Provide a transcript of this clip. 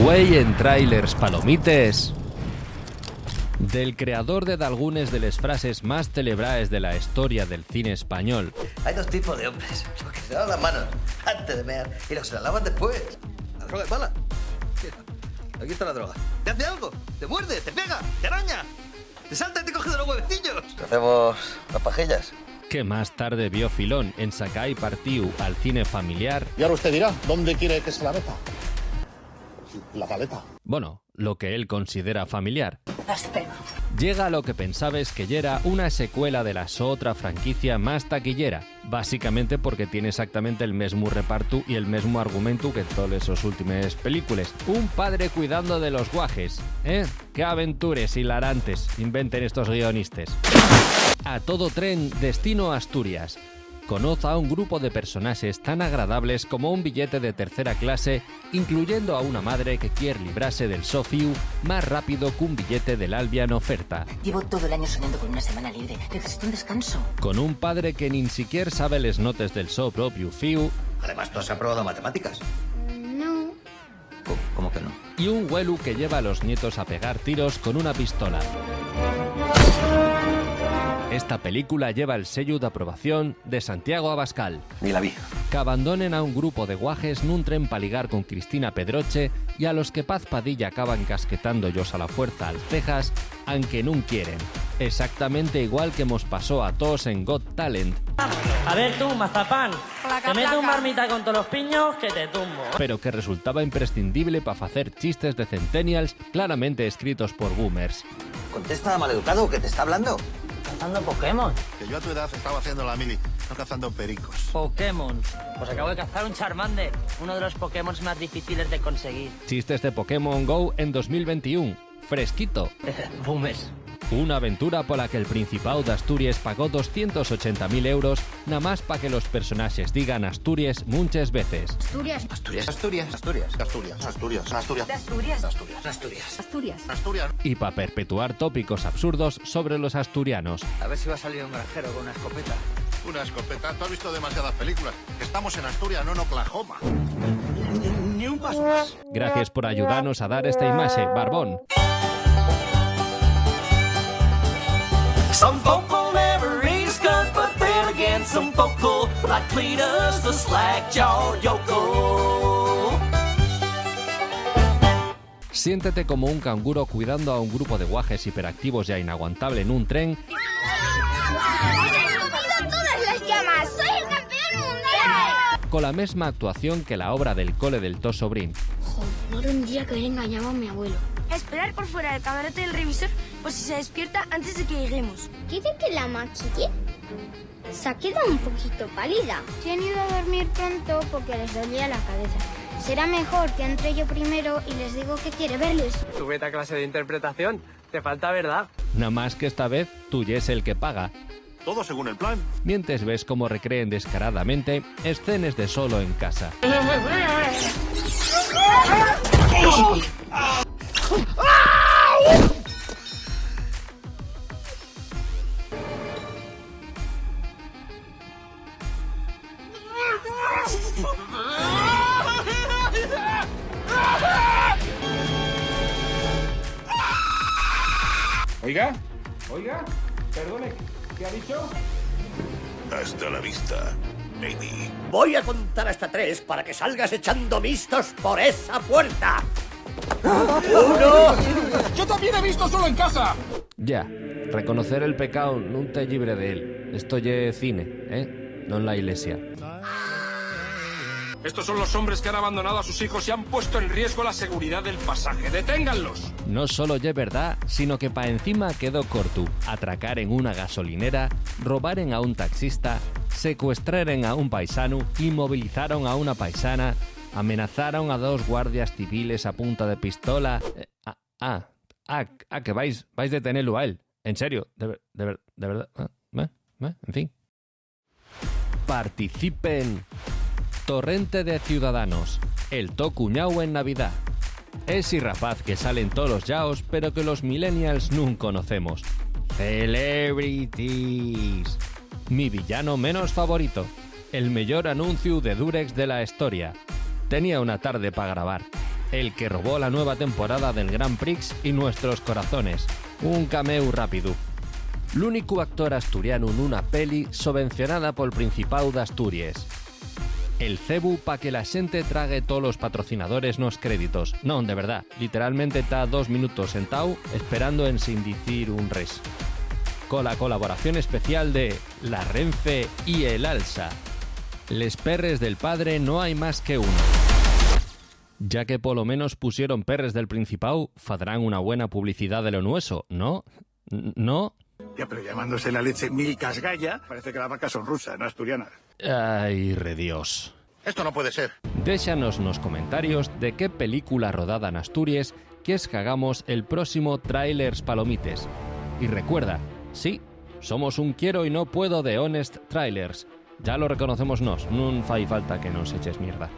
Güey en trailers palomites. Del creador de d'algunes de les frases más celebradas de la historia del cine español. Hay dos tipos de hombres, los que se lavan las manos antes de mear y los que se las lavan después. La droga es mala. Mira, aquí está la droga. ¿Te hace algo? ¿Te muerde? ¿Te pega? ¿Te araña? ¿Te salta y te coge de los huevecillos? ¿Hacemos las pajillas? Que más tarde vio filón en sacar y partiu al cine familiar. Y ahora usted dirá, ¿dónde quiere que se la meta? La paleta. Bueno, lo que él considera familiar. Espera. Llega a lo que pensabes que ya era una secuela de la otra franquicia más taquillera, básicamente porque tiene exactamente el mismo reparto y el mismo argumento que en todas esas últimas películas. Un padre cuidando de los guajes, ¿eh? ¡Qué aventuras hilarantes inventen estos guionistas! A todo tren, destino Asturias. Conoce a un grupo de personajes tan agradables como un billete de tercera clase, incluyendo a una madre que quiere librarse del sofiu más rápido que un billete del Albion oferta. Llevo todo el año soñando con una semana libre. Necesito un descanso. Con un padre que ni siquiera sabe les notes del so propio fiu. Además, ¿tú has aprobado matemáticas? No. ¿Cómo que no? Y un güelu que lleva a los nietos a pegar tiros con una pistola. Esta película lleva el sello de aprobación de Santiago Abascal. Ni la vi. Que abandonen a un grupo de guajes nun tren pa ligar con Cristina Pedroche y a los que Paz Padilla acaban casquetando ellos a la fuerza al cejas, aunque nun quieren. Exactamente igual que nos pasó a todos en Got Talent. A ver tú, mazapán, te meto un marmita con todos los piños que te tumbo. Pero que resultaba imprescindible para hacer chistes de centennials claramente escritos por boomers. Contesta, maleducado, que te está hablando. Cazando Pokémon. Que yo a tu edad estaba haciendo la mili, no cazando pericos. Pokémon. Pues acabo de cazar un Charmander, uno de los Pokémon más difíciles de conseguir. Chistes de Pokémon GO en 2021. Fresquito. Boomers. Una aventura por la que el Principado de Asturias pagó 280.000 euros nada más para que los personajes digan Asturias muchas veces. Asturias. Asturias, Asturias, Asturias. Asturias, Asturias, Asturias. Asturias. Asturias, Asturias. Asturias. Asturias. Y para perpetuar tópicos absurdos sobre los asturianos. A ver si va a salir un granjero con una escopeta. Una escopeta. Tú has visto demasiadas películas. Estamos en Asturias, no en Oklahoma. Ni un paso más. Gracias por ayudarnos a dar esta imagen, Barbón. Some folk will never eat skunk, but then again some folk will, like Cletus the slack-jawed yokel. Siéntete como un canguro cuidando a un grupo de guajes hiperactivos ya inaguantable en un tren. ¡Todas las llamas! ¡Soy el campeón mundial! Con la misma actuación que la obra del cole del To Sobrín. No tendría que haber engañado a mi abuelo. Esperar por fuera del camarote del revisor por si se despierta antes de que lleguemos. ¿Quiere que la maquille? Se ha quedado un poquito pálida. Se han ido a dormir pronto porque les dolía la cabeza. Será mejor que entre yo primero y les digo que quiere verles. Tu beta clase de interpretación, te falta verdad. Nada más que esta vez tú ya es el que paga. Todo según el plan. Mientras ves cómo recreen descaradamente escenas de solo en casa. Oiga, perdone, ¿qué ha dicho? Hasta la vista, baby. Voy a contar hasta 3 para que salgas echando vistos por esa puerta. ¡Uno! ¡Yo también he visto solo en casa! Ya, reconocer el pecado no te libre de él. Esto es cine, no en la iglesia. Estos son los hombres que han abandonado a sus hijos y han puesto en riesgo la seguridad del pasaje. ¡Deténganlos! No solo es verdad, sino que pa' encima quedó corto. Atracar en una gasolinera, robaren a un taxista, secuestraren a un paisano, inmovilizaron a una paisana, amenazaron a 2 guardias civiles a punta de pistola. Que vais a detenerlo a él. En serio, de verdad. En fin. Participen. Torrente de Ciudadanos. El to cuñao en Navidad. Es y rapaz que salen todos los yaos, pero que los millennials nunca conocemos. Celebrities. Mi villano menos favorito. El mejor anuncio de Durex de la historia. Tenía una tarde para grabar. el que robó la nueva temporada del Grand Prix y nuestros corazones. Un cameo rápido. L'único actor asturiano en una peli subvencionada por el Principado de Asturias. El cebu pa' que la xente trague todos los patrocinadores nos créditos. No, de verdad, literalmente está 2 minutos sentado esperando en sin dicir un res. Con la colaboración especial de la Renfe y el Alsa. Les perres del padre no hay más que uno. Ya que por lo menos pusieron perres del Principado, fadrán una buena publicidad de lo nueso, ¿no? ¿No? Ya, pero llamándose la leche Mil Casgalla, parece que las vacas son rusas, no asturianas. Ay, redios. Esto no puede ser. Déxanos nos comentarios de qué película rodada en Asturias quieres que hagamos el próximo Trailers Palomites. Y recuerda, sí, somos un quiero y no puedo de Honest Trailers. Ya lo reconocemos nos, no fai falta que nos eches mierda.